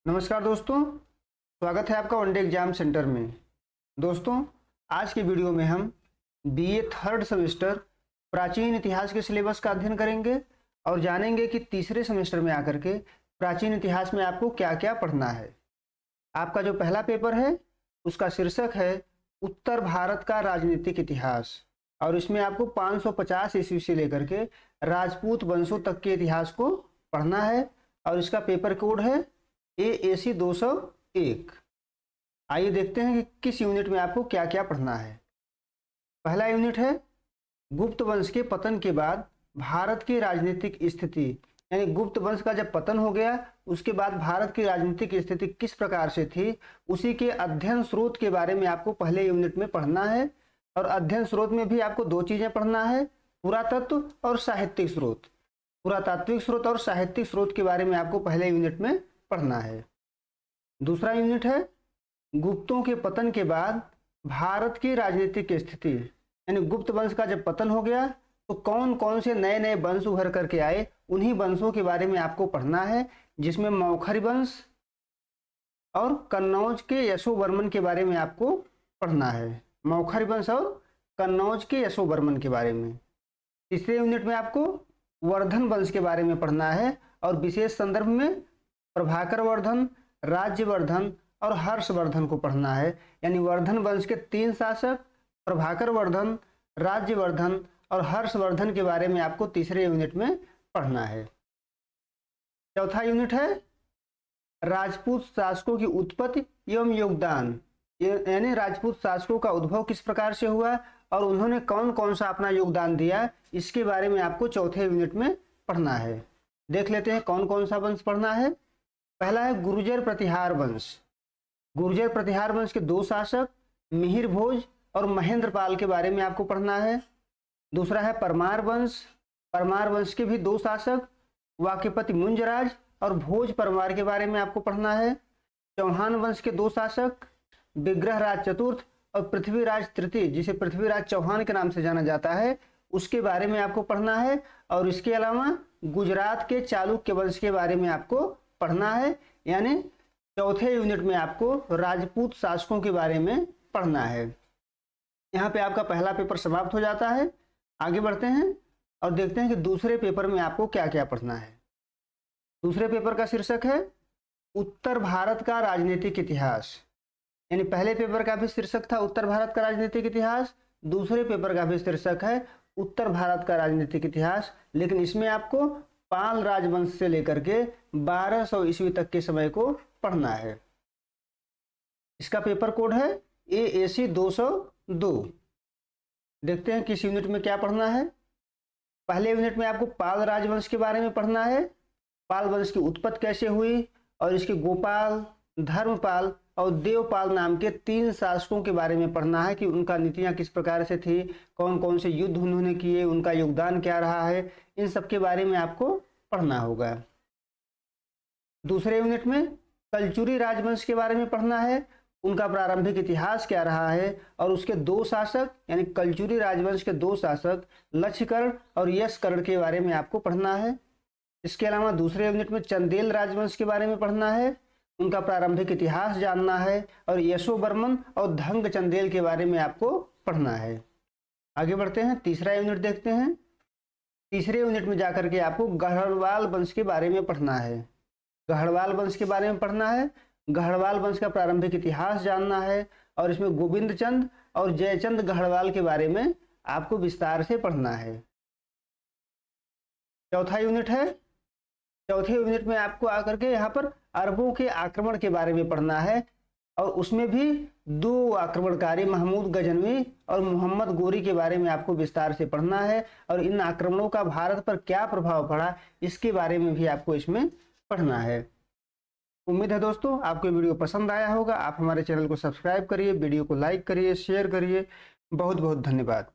नमस्कार दोस्तों, स्वागत है आपका वनडे एग्जाम सेंटर में। दोस्तों, आज की वीडियो में हम बीए थर्ड सेमेस्टर प्राचीन इतिहास के सिलेबस का अध्ययन करेंगे और जानेंगे कि तीसरे सेमेस्टर में आकर के प्राचीन इतिहास में आपको क्या क्या पढ़ना है। आपका जो पहला पेपर है उसका शीर्षक है उत्तर भारत का राजनीतिक इतिहास और इसमें आपको 550 ईस्वी से लेकर के राजपूत वंशों तक के इतिहास को पढ़ना है और इसका पेपर कोड है AAC 201। आइए देखते हैं कि किस यूनिट में आपको क्या क्या पढ़ना है। पहला यूनिट है गुप्त वंश के पतन के बाद भारत की राजनीतिक स्थिति, यानी गुप्त वंश का जब पतन हो गया उसके बाद भारत की राजनीतिक स्थिति किस प्रकार से थी, उसी के अध्ययन स्रोत के बारे में आपको पहले यूनिट में पढ़ना है। और अध्ययन स्रोत में भी आपको दो चीजें पढ़ना है, पुरातत्व और साहित्यिक स्रोत। पुरातात्विक स्रोत और साहित्यिक स्रोत के बारे में आपको पहले यूनिट में पढ़ना है। दूसरा यूनिट है गुप्तों के पतन के बाद भारत की राजनीतिक स्थिति, यानी गुप्त वंश का जब पतन हो गया तो कौन कौन से नए नए वंश उभर करके आए, उन्हीं वंशों के बारे में आपको पढ़ना है, जिसमें मौखरी वंश और कन्नौज के यशोवर्मन के बारे में आपको पढ़ना है। मौखरी वंश और कन्नौज के यशोवर्मन के बारे में। तीसरे यूनिट में आपको वर्धन वंश के बारे में पढ़ना है और विशेष संदर्भ में प्रभाकर वर्धन, राज्यवर्धन और हर्षवर्धन को पढ़ना है। यानी वर्धन वंश के 3 शासक प्रभाकर वर्धन, राज्यवर्धन और हर्षवर्धन के बारे में आपको तीसरे यूनिट में पढ़ना है। चौथा यूनिट है राजपूत शासकों की उत्पत्ति एवं योगदान, यानी राजपूत शासकों का उद्भव किस प्रकार से हुआ और उन्होंने कौन कौन सा अपना योगदान दिया, इसके बारे में आपको चौथे यूनिट में पढ़ना है। देख लेते हैं कौन कौन सा वंश पढ़ना है। पहला है गुर्जर प्रतिहार वंश। गुर्जर प्रतिहार वंश के 2 शासक मिहिर भोज और महेंद्रपाल के बारे में आपको पढ़ना है। दूसरा है परमार वंश। परमार वंश के भी 2 शासक वाक्यपति मुंजराज और भोज परमार के बारे में आपको पढ़ना है। चौहान वंश के 2 शासक विग्रहराज चतुर्थ और पृथ्वीराज तृतीय, जिसे पृथ्वीराज चौहान के नाम से जाना जाता है, उसके बारे में आपको पढ़ना है। और इसके अलावा गुजरात के चालुक्य वंश के बारे में आपको पढ़ना है। यानी चौथे यूनिट में आपको राजपूत शासकों के बारे में पढ़ना है। यहाँ पे आपका पहला पेपर समाप्त हो जाता है। आगे बढ़ते हैं और देखते हैं कि दूसरे पेपर में आपको क्या क्या पढ़ना है। दूसरे पेपर का शीर्षक है उत्तर भारत का राजनीतिक इतिहास। यानी पहले पेपर का भी शीर्षक था उत्तर भारत का राजनीतिक इतिहास, दूसरे पेपर का भी शीर्षक है उत्तर भारत का राजनीतिक इतिहास, लेकिन इसमें आपको पाल राजवंश से लेकर के 1200 ईस्वी तक के समय को पढ़ना है। इसका पेपर कोड है AAC 202। देखते हैं किस यूनिट में क्या पढ़ना है। पहले यूनिट में आपको पाल राजवंश के बारे में पढ़ना है। पाल वंश की उत्पत्ति कैसे हुई और इसके गोपाल, धर्मपाल और देवपाल नाम के 3 शासकों के बारे में पढ़ना है कि उनका नीतियां किस प्रकार से थी, कौन कौन से युद्ध उन्होंने किए, उनका योगदान क्या रहा है, इन सब के बारे में आपको पढ़ना होगा। दूसरे यूनिट में कलचुरी राजवंश के बारे में पढ़ना है, उनका प्रारंभिक इतिहास क्या रहा है और उसके 2 शासक, यानी कलचुरी राजवंश के 2 शासक लक्ष्यकर्ण और यशकर्ण के बारे में आपको पढ़ना है। इसके अलावा दूसरे यूनिट में चंदेल राजवंश के बारे में पढ़ना है, उनका प्रारंभिक इतिहास जानना है और यशोवर्मन और धंग चंदेल के बारे में आपको पढ़ना है। आगे बढ़ते हैं, तीसरा यूनिट देखते हैं। तीसरे यूनिट में जाकर के आपको गढ़वाल वंश के बारे में पढ़ना है। गढ़वाल वंश के बारे में पढ़ना है, गढ़वाल वंश का प्रारंभिक इतिहास जानना है और इसमें गोविंद चंद और जयचंद गढ़वाल के बारे में आपको विस्तार से पढ़ना है। चौथा यूनिट है, चौथे यूनिट में आपको आकर के यहाँ पर अरबों के आक्रमण के बारे में पढ़ना है और उसमें भी 2 आक्रमणकारी महमूद गजनवी और मोहम्मद गोरी के बारे में आपको विस्तार से पढ़ना है और इन आक्रमणों का भारत पर क्या प्रभाव पड़ा, इसके बारे में भी आपको इसमें पढ़ना है। उम्मीद है दोस्तों आपको वीडियो पसंद आया होगा। आप हमारे चैनल को सब्सक्राइब करिए, वीडियो को लाइक करिए, शेयर करिए। बहुत बहुत धन्यवाद।